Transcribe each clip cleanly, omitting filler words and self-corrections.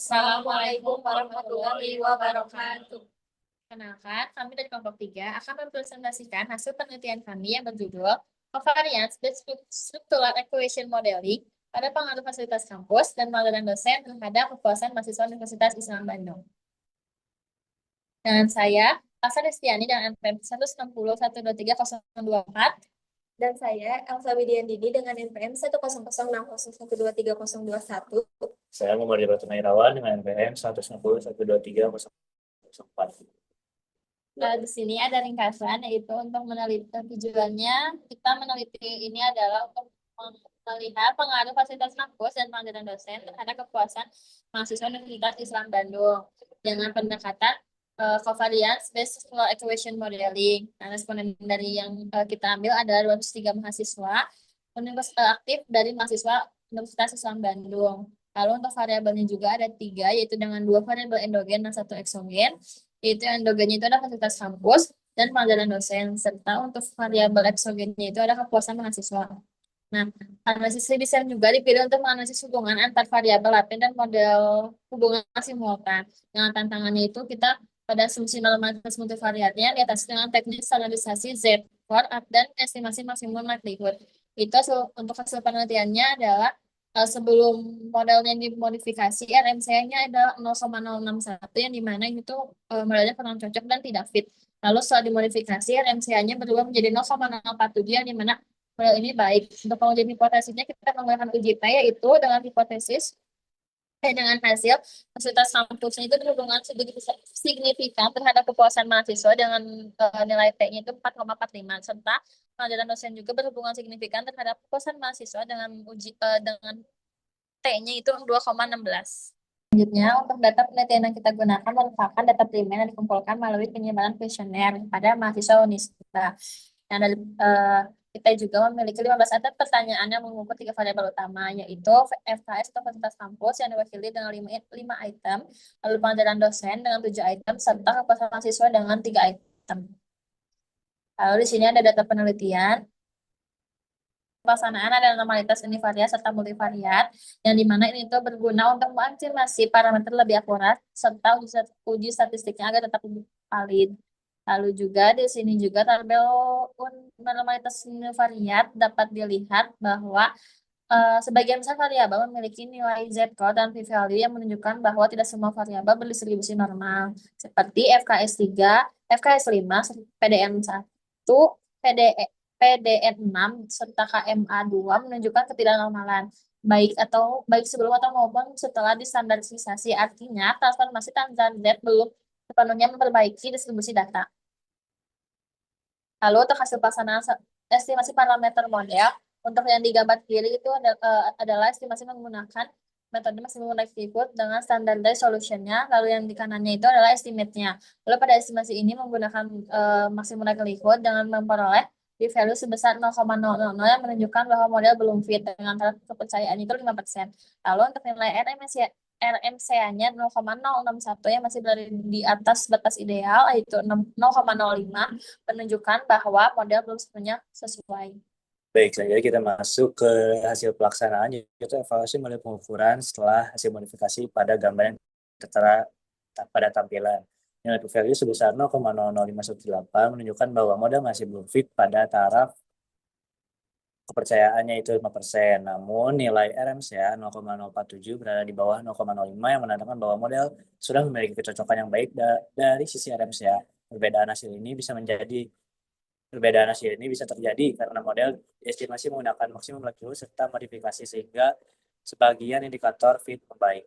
Assalamualaikum warahmatullahi wabarakatuh. Kenalkan, kami dari kelompok 3 akan mempresentasikan hasil penelitian kami yang berjudul Covariance Based Structural Equation Modeling pada pengaruh fasilitas kampus dan pengajaran dosen terhadap kepuasan mahasiswa Universitas Islam Bandung. Dengan saya, Asa Destiani dengan NPM 160123024. Dan saya, Elsa Widiandini dengan NPM 10060123021. Saya Muhammad Rotuna Irawan dengan NPM 160123004. Di sini ada ringkasan, yaitu untuk meneliti tujuannya kita meneliti ini adalah untuk melihat pengaruh fasilitas kampus dan pengajaran dosen terhadap kepuasan mahasiswa Universitas Islam Bandung dengan pendekatan covariance based structural equation modeling. Nah, responden dari yang kita ambil adalah 203 mahasiswa aktif dari mahasiswa Universitas Islam Bandung. Lalu untuk variabelnya juga ada 3, yaitu dengan 2 variabel endogen dan 1 eksogen. Yaitu endogennya itu ada fasilitas kampus dan pengajaran dosen, serta untuk variabel eksogennya itu ada kepuasan mahasiswa. Nah, analisis desain juga dipilih untuk menganalisis hubungan antar variabel laten dan model hubungan simultan. Dengan tantangannya itu kita pada asumsi normalitas multivariatnya di atas dengan teknik standarisasi Z-score dan estimasi maksimum likelihood. Itu untuk hasil penelitiannya adalah sebelum modelnya dimodifikasi, RMC-nya adalah 0,061 yang dimana itu modelnya kurang cocok dan tidak fit. Lalu setelah dimodifikasi, RMCA-nya berubah menjadi 0,047 yang dimana model ini baik. Untuk pengujian hipotesisnya kita menggunakan uji P, yaitu dengan hipotesis dengan hasil fasilitas kampusnya itu berhubungan signifikan terhadap kepuasan mahasiswa dengan nilai T-nya itu 4,45, serta pengajaran dosen juga berhubungan signifikan terhadap kepuasan mahasiswa dengan dengan T-nya itu 2,16. Selanjutnya, untuk data penelitian yang kita gunakan merupakan data primer yang dikumpulkan melalui penyebaran kuesioner pada mahasiswa Unisba. Nah, dari kita juga memiliki 15 item pertanyaan yang mengukur 3 variabel utama, yaitu FKS atau fasilitas kampus yang diwakili dengan 5 item, lalu pengajaran dosen dengan 7 item, serta kepuasan mahasiswa dengan 3 item. Lalu di sini ada data penelitian. Pelaksanaan adalah normalitas univariat serta multivariat, yang dimana ini itu berguna untuk mengestimasi parameter lebih akurat serta uji statistiknya agar tetap valid. Lalu juga di sini juga tabel normalitas univariat dapat dilihat bahwa sebagian besar variabel memiliki nilai Z-score dan p-value yang menunjukkan bahwa tidak semua variabel berdistribusi normal, seperti FKS 3, FKS 5, PDN 1, PDN 6, serta KMA 2 menunjukkan ketidaknormalan, baik sebelum atau maupun setelah distandarisasi. Artinya, transformasi tanggal Z belum sepenuhnya memperbaiki distribusi data. Lalu untuk hasil pelaksanaan estimasi parameter model, untuk yang di gambar kiri itu adalah estimasi menggunakan metode maksimum likelihood dengan standardized solution-nya, lalu yang di kanannya itu adalah estimate-nya. Lalu pada estimasi ini menggunakan maksimum likelihood dengan memperoleh p-value sebesar 0,000 yang menunjukkan bahwa model belum fit dengan taraf kepercayaan itu 5%. Lalu untuk nilai RMCA-nya 0,061 yang masih berada di atas batas ideal, yaitu 0,05, menunjukkan bahwa model belum sepenuhnya sesuai. Baik, jadi kita masuk ke hasil pelaksanaan, yaitu evaluasi melalui pengukuran setelah hasil modifikasi pada gambar yang tertera pada tampilan. Nilai p-value sebesar 0,00518 menunjukkan bahwa model masih belum fit pada taraf kepercayaannya itu 5%. Namun nilai RMCA 0,047 berada di bawah 0,05 yang menandakan bahwa model sudah memiliki kecocokan yang baik dari sisi RMCA. Perbedaan hasil ini bisa terjadi karena model estimasi menggunakan maksimum likelihood serta modifikasi sehingga sebagian indikator fit membaik.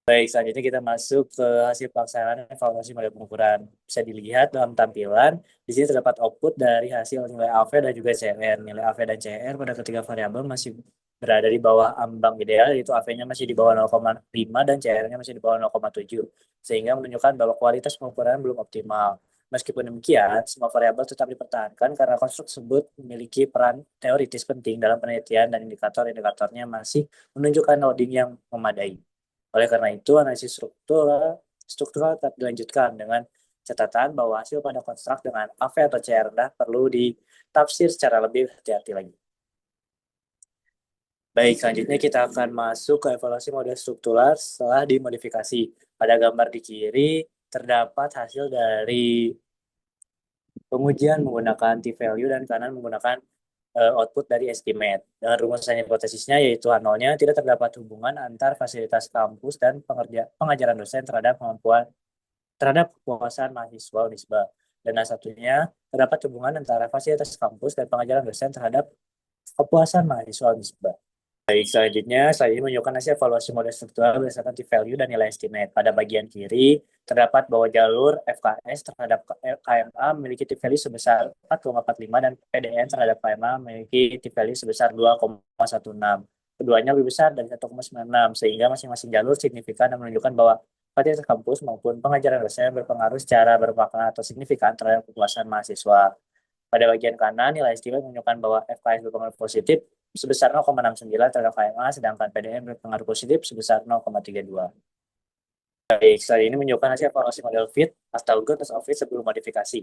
Baik, selanjutnya kita masuk ke hasil pelaksanaan evaluasi model pengukuran. Bisa dilihat dalam tampilan, di sini terdapat output dari hasil nilai AV dan juga CR. Nilai AV dan CR pada ketiga variabel masih berada di bawah ambang ideal, yaitu AV-nya masih di bawah 0,5 dan CR-nya masih di bawah 0,7, sehingga menunjukkan bahwa kualitas pengukuran belum optimal. Meskipun demikian, semua variabel tetap dipertahankan karena konstruk tersebut memiliki peran teoritis penting dalam penelitian dan indikator-indikatornya masih menunjukkan loading yang memadai. Oleh karena itu, analisis struktural tetap dilanjutkan dengan catatan bahwa hasil pada konstruk dengan AV atau CR rendah perlu ditafsir secara lebih hati-hati lagi. Baik, selanjutnya kita akan masuk ke evaluasi model struktural setelah dimodifikasi. Pada gambar di kiri terdapat hasil dari pengujian menggunakan t-value dan kanan menggunakan output dari estimate. Dengan rumusan hipotesisnya yaitu H0-nya tidak terdapat hubungan antar fasilitas kampus dan pengajaran dosen terhadap kepuasan mahasiswa Unisba. Dan satunya terdapat hubungan antara fasilitas kampus dan pengajaran dosen terhadap kepuasan mahasiswa Unisba. Baik, selanjutnya saya menunjukkan hasil evaluasi model struktural berdasarkan t-value dan nilai estimate. Pada bagian kiri, terdapat bahwa jalur FKS terhadap KMA memiliki t-value sebesar 4,45 dan PDN terhadap KMA memiliki t-value sebesar 2,16. Keduanya lebih besar dari 1,96, sehingga masing-masing jalur signifikan dan menunjukkan bahwa fasilitas kampus maupun pengajaran dosen berpengaruh secara bermakna atau signifikan terhadap kepuasan mahasiswa. Pada bagian kanan, nilai estimate menunjukkan bahwa FKS berpengaruh positif sebesar 0,69 terhadap KMA, sedangkan PDN berpengaruh positif sebesar 0,32. Baik, slide ini menunjukkan hasil evaluasi model fit atau good test of fit sebelum modifikasi.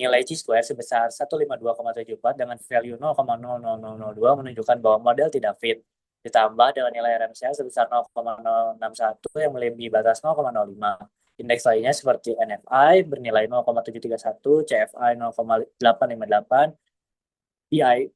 Nilai C-square sebesar 152,74 dengan value 0,00002 menunjukkan bahwa model tidak fit. Ditambah dengan nilai RMCA sebesar 0,061 yang melebihi batas 0,05. Indeks lainnya seperti NFI bernilai 0,731, CFI 0,858, EI,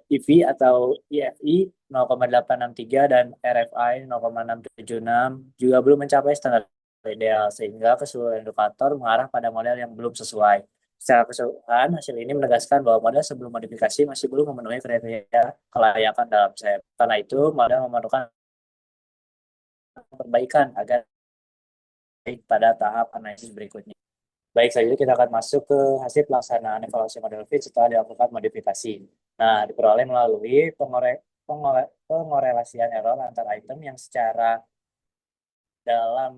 EV atau EFI 0,863 dan RFI 0,676 juga belum mencapai standar ideal sehingga keseluruhan indikator mengarah pada model yang belum sesuai. Secara keseluruhan, hasil ini menegaskan bahwa model sebelum modifikasi masih belum memenuhi kriteria kelayakan dalam SEP. Karena itu, model memerlukan perbaikan agar baik pada tahap analisis berikutnya. Baik, selanjutnya kita akan masuk ke hasil pelaksanaan evaluasi model fit setelah dilakukan modifikasi. Nah, diperoleh melalui pengorelasian error antar item yang secara dalam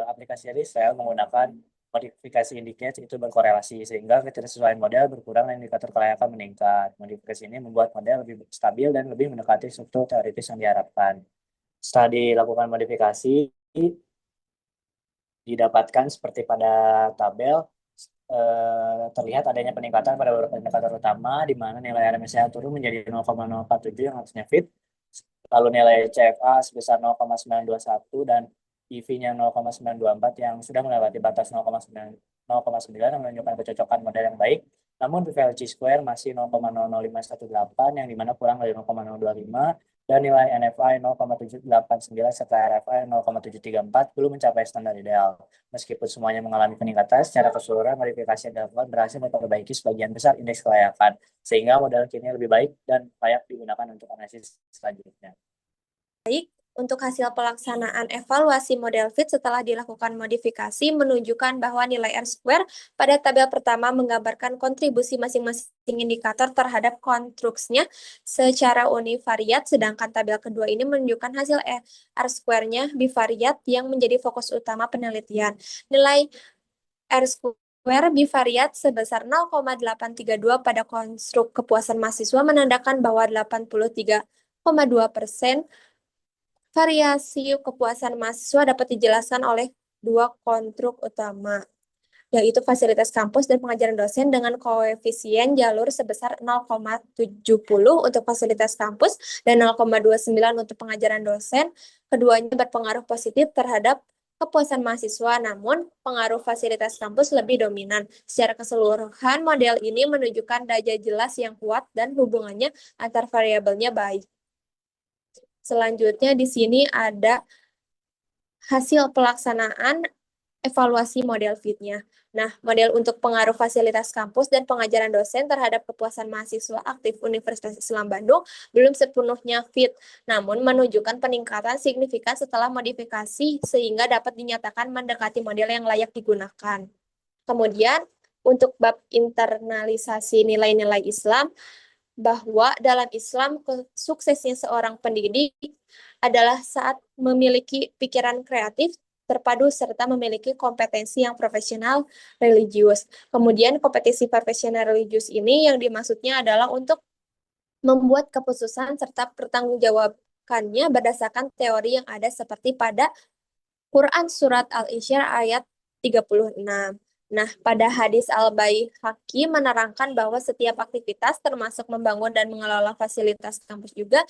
aplikasi Excel menggunakan modifikasi indicate itu berkorelasi sehingga ketidaksesuaian model berkurang dan indikator kelayakan meningkat. Modifikasi ini membuat model lebih stabil dan lebih mendekati struktur teoritis yang diharapkan. Setelah dilakukan modifikasi, didapatkan seperti pada tabel, terlihat adanya peningkatan pada beberapa indikator utama di mana nilai RMSA turun menjadi 0,047 yang harusnya fit, lalu nilai CFA sebesar 0,921 dan EV-nya 0,924 yang sudah melewati batas 0,9 yang menunjukkan kecocokan model yang baik. Namun PVLC square masih 0,00518 yang dimana kurang dari 0,025 dan nilai NFI 0,789 serta RFI 0,734 belum mencapai standar ideal. Meskipun semuanya mengalami peningkatan, secara keseluruhan modifikasi yang dilakukan berhasil memperbaiki sebagian besar indeks kelayakan, sehingga model kini lebih baik dan layak digunakan untuk analisis selanjutnya. Baik, untuk hasil pelaksanaan evaluasi model fit setelah dilakukan modifikasi menunjukkan bahwa nilai R-square pada tabel pertama menggambarkan kontribusi masing-masing indikator terhadap konstruksinya secara univariat, sedangkan tabel kedua ini menunjukkan hasil R-square-nya bivariat yang menjadi fokus utama penelitian. Nilai R-square bivariat sebesar 0,832 pada konstruk kepuasan mahasiswa menandakan bahwa 83,2% variasi kepuasan mahasiswa dapat dijelaskan oleh dua konstruk utama, yaitu fasilitas kampus dan pengajaran dosen dengan koefisien jalur sebesar 0,70 untuk fasilitas kampus dan 0,29 untuk pengajaran dosen. Keduanya berpengaruh positif terhadap kepuasan mahasiswa, namun pengaruh fasilitas kampus lebih dominan. Secara keseluruhan, model ini menunjukkan daya jelas yang kuat dan hubungannya antar variabelnya baik. Selanjutnya di sini ada hasil pelaksanaan evaluasi model fit-nya. Nah, model untuk pengaruh fasilitas kampus dan pengajaran dosen terhadap kepuasan mahasiswa aktif Universitas Islam Bandung belum sepenuhnya fit, namun menunjukkan peningkatan signifikan setelah modifikasi sehingga dapat dinyatakan mendekati model yang layak digunakan. Kemudian, untuk bab internalisasi nilai-nilai Islam, bahwa dalam Islam suksesnya seorang pendidik adalah saat memiliki pikiran kreatif, terpadu, serta memiliki kompetensi yang profesional religius. Kemudian kompetensi profesional religius ini yang dimaksudnya adalah untuk membuat keputusan serta pertanggungjawabannya berdasarkan teori yang ada seperti pada Quran Surat Al-Isra ayat 36. Nah, pada hadis Al-Baihaqi menerangkan bahwa setiap aktivitas termasuk membangun dan mengelola fasilitas kampus juga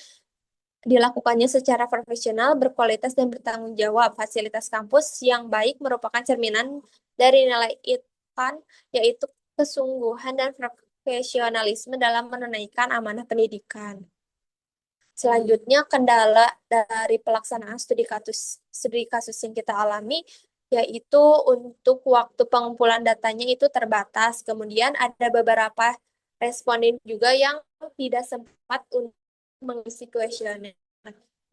dilakukannya secara profesional, berkualitas, dan bertanggung jawab. Fasilitas kampus yang baik merupakan cerminan dari nilai ITAN, yaitu kesungguhan dan profesionalisme dalam menunaikan amanah pendidikan. Selanjutnya, kendala dari pelaksanaan studi kasus yang kita alami, yaitu untuk waktu pengumpulan datanya itu terbatas. Kemudian ada beberapa responden juga yang tidak sempat untuk mengisi kuesioner.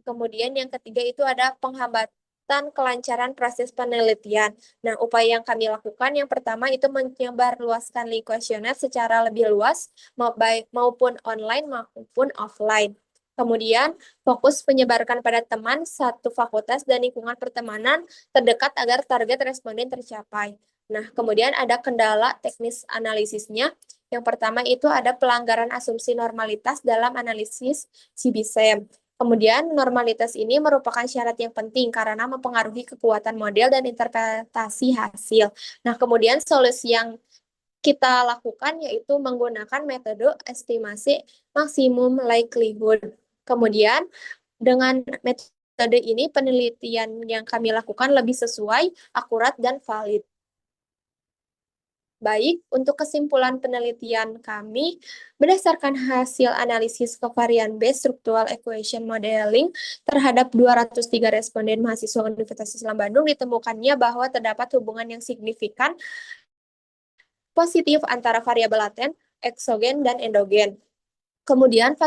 Kemudian yang ketiga itu ada penghambatan kelancaran proses penelitian. Nah, upaya yang kami lakukan yang pertama itu menyebarluaskan link kuesioner secara lebih luas, maupun online maupun offline. Kemudian, fokus menyebarkan pada teman satu fakultas dan lingkungan pertemanan terdekat agar target responden tercapai. Nah, kemudian ada kendala teknis analisisnya. Yang pertama itu ada pelanggaran asumsi normalitas dalam analisis CBSEM. Kemudian, normalitas ini merupakan syarat yang penting karena mempengaruhi kekuatan model dan interpretasi hasil. Nah, kemudian solusi yang kita lakukan yaitu menggunakan metode estimasi maksimum likelihood. Kemudian, dengan metode ini penelitian yang kami lakukan lebih sesuai, akurat, dan valid. Baik, untuk kesimpulan penelitian kami, berdasarkan hasil analisis covariance based structural equation modeling terhadap 203 responden mahasiswa Universitas Islam Bandung, ditemukannya bahwa terdapat hubungan yang signifikan positif antara variabel laten, eksogen, dan endogen. Kemudian,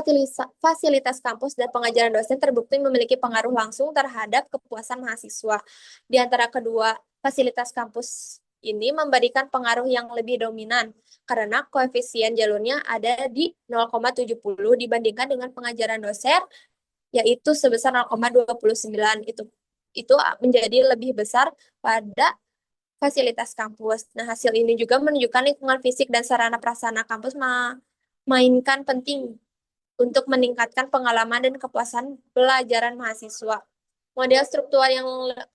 fasilitas kampus dan pengajaran dosen terbukti memiliki pengaruh langsung terhadap kepuasan mahasiswa. Di antara kedua fasilitas kampus ini memberikan pengaruh yang lebih dominan karena koefisien jalurnya ada di 0,70 dibandingkan dengan pengajaran dosen yaitu sebesar 0,29. Itu menjadi lebih besar pada fasilitas kampus. Nah, hasil ini juga menunjukkan lingkungan fisik dan sarana prasarana kampus mainkan penting untuk meningkatkan pengalaman dan kepuasan pelajaran mahasiswa. Model struktural yang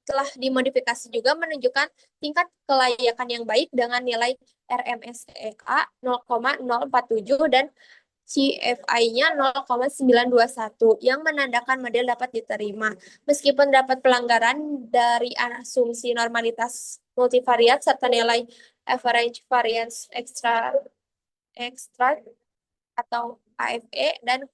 telah dimodifikasi juga menunjukkan tingkat kelayakan yang baik dengan nilai RMSEA 0,047 dan CFI-nya 0,921 yang menandakan model dapat diterima. Meskipun dapat pelanggaran dari asumsi normalitas multivariat serta nilai average variance extra atau AFE dan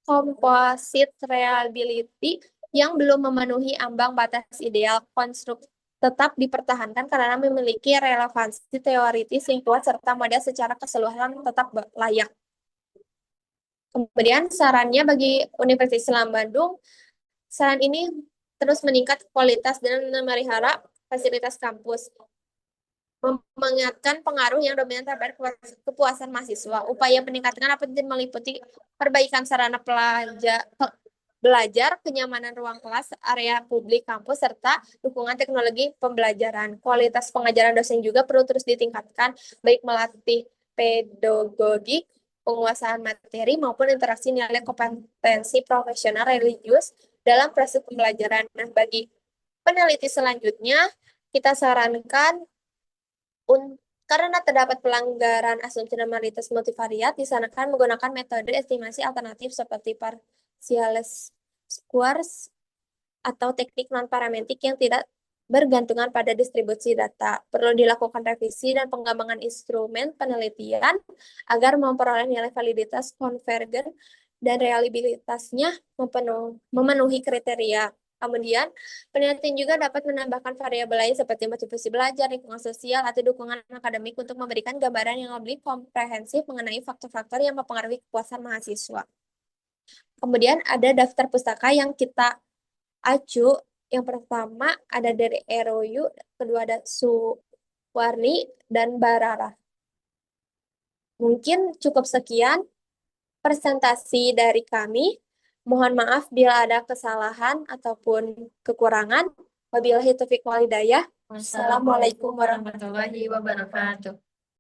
composite reliability yang belum memenuhi ambang batas ideal konstruk tetap dipertahankan karena memiliki relevansi teoritis yang kuat serta model secara keseluruhan tetap layak. Kemudian sarannya bagi Universitas Islam Bandung, saran ini terus meningkat kualitas dan memelihara fasilitas kampus. Mengingatkan pengaruh yang dominan terhadap kepuasan mahasiswa. Upaya peningkatan dapat meliputi perbaikan sarana belajar, kenyamanan ruang kelas, area publik kampus, serta dukungan teknologi pembelajaran. Kualitas pengajaran dosen juga perlu terus ditingkatkan, baik melatih pedagogi, penguasaan materi, maupun interaksi nilai kompetensi profesional religius dalam proses pembelajaran. Nah, bagi peneliti selanjutnya, kita sarankan karena terdapat pelanggaran asumsi normalitas multivariat, disarankan menggunakan metode estimasi alternatif seperti partial squares atau teknik non-parametrik yang tidak bergantungan pada distribusi data. Perlu dilakukan revisi dan pengembangan instrumen penelitian agar memperoleh nilai validitas konvergen dan reliabilitasnya memenuhi kriteria. Kemudian, penelitian juga dapat menambahkan variabel lain seperti motivasi belajar, lingkungan sosial, atau dukungan akademik untuk memberikan gambaran yang lebih komprehensif mengenai faktor-faktor yang mempengaruhi kepuasan mahasiswa. Kemudian ada daftar pustaka yang kita acu. Yang pertama ada dari ROU, kedua ada Suwarni, dan Barara. Mungkin cukup sekian presentasi dari kami. Mohon maaf bila ada kesalahan ataupun kekurangan. Wabillahi taufiq wal hidayah. Wassalamualaikum warahmatullahi wabarakatuh.